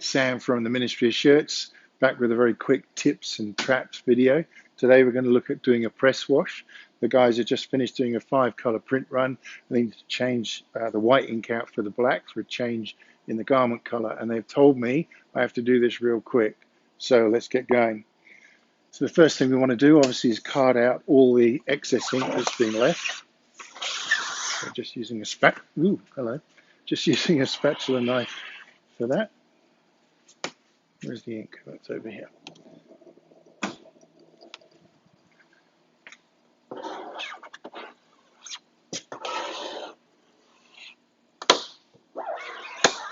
it's Sam from the Ministry of Shirts, back with a very quick tips and traps video. Today we're going to look at doing a press wash. The guys have just finished doing a 5-color print run. They need to change the white ink out for the black for a change in the garment color, and they've told me I have to do this real quick. So let's get going. So the first thing we want to do obviously is card out all the excess ink that's been left. So just using a just using a spatula knife for that. Where's the ink? That's over here.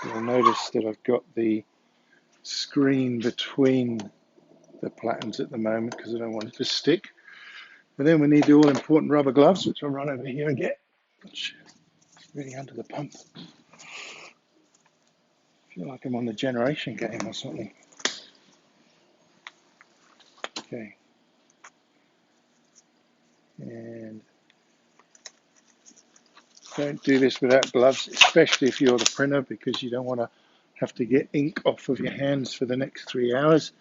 You'll notice that I've got the screen between the platens at the moment because I don't want it to stick. And then we need the all-important rubber gloves, which I'll run over here and get. Which is really under the pump. I feel like I'm on the generation game or something. Okay. And don't do this without gloves, especially if you're the printer, because you don't want to have to get ink off of your hands for the next 3 hours.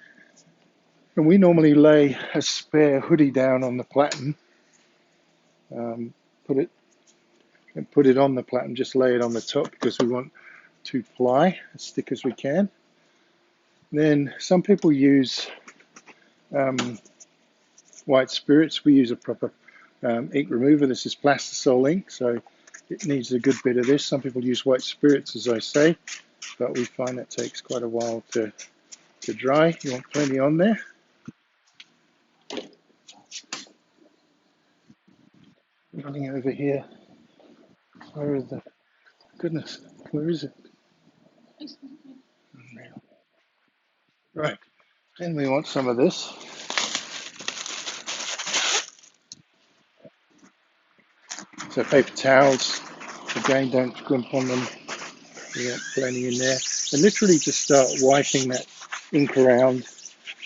And we normally lay a spare hoodie down on the platen, put it on the platen, just lay it on the top because we want to ply as thick as we can. Then some people use white spirits. We use a proper ink remover. This is plastisol ink, so it needs a good bit of this. Some people use white spirits, as I say, but we find that takes quite a while to dry. You want plenty on there. Running over here. Where is the goodness? Where is it? Right. Then we want some of this. So paper towels. Again, don't scrimp on them. You want plenty in there. And literally just start wiping that ink around.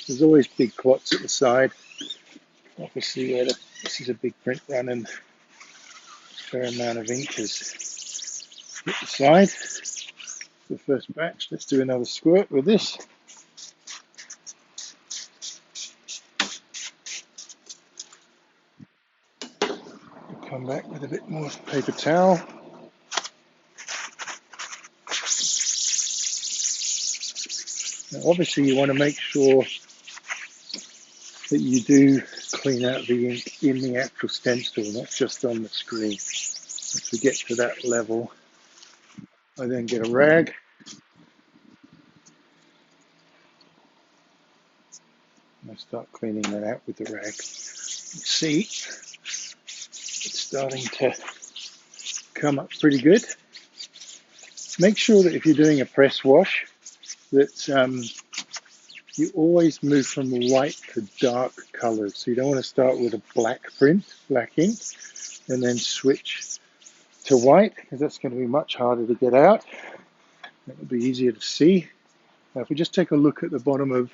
There's always big clots at the side. Obviously, this is a big print run and a fair amount of ink has hit the side. The first batch. Let's do another squirt with this. We'll come back with a bit more paper towel. Now, obviously, you want to make sure that you do clean out the ink in the actual stencil, not just on the screen. Once we get to that level, I then get a rag. And I start cleaning that out with the rag. You see, it's starting to come up pretty good. Make sure that if you're doing a press wash, that you always move from light to dark colors. So you don't want to start with a black print, black ink, and then switch to white, because that's going to be much harder to get out. It will be easier to see. Now, if we just take a look at the bottom of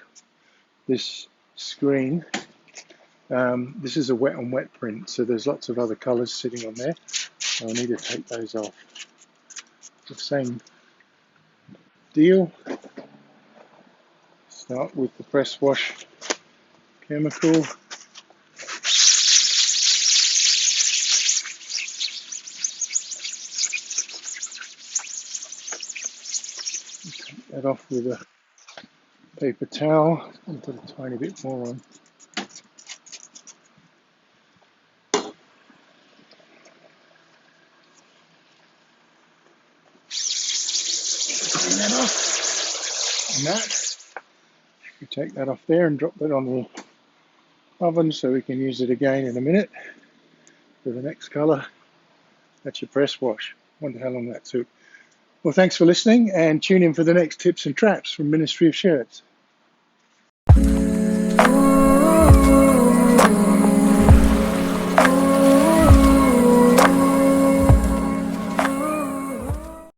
this screen, this is a wet on wet print, so there's lots of other colors sitting on there. So I need to take those off. The same deal. Start with the press wash chemical. Take that off with a paper towel. I'll put a tiny bit more on. Clean that off. And that. We take that off there and drop that on the oven so we can use it again in a minute for the next color. That's your press wash. Wonder how long that took. Well, thanks for listening, and tune in for the next tips and traps from Ministry of Shirts.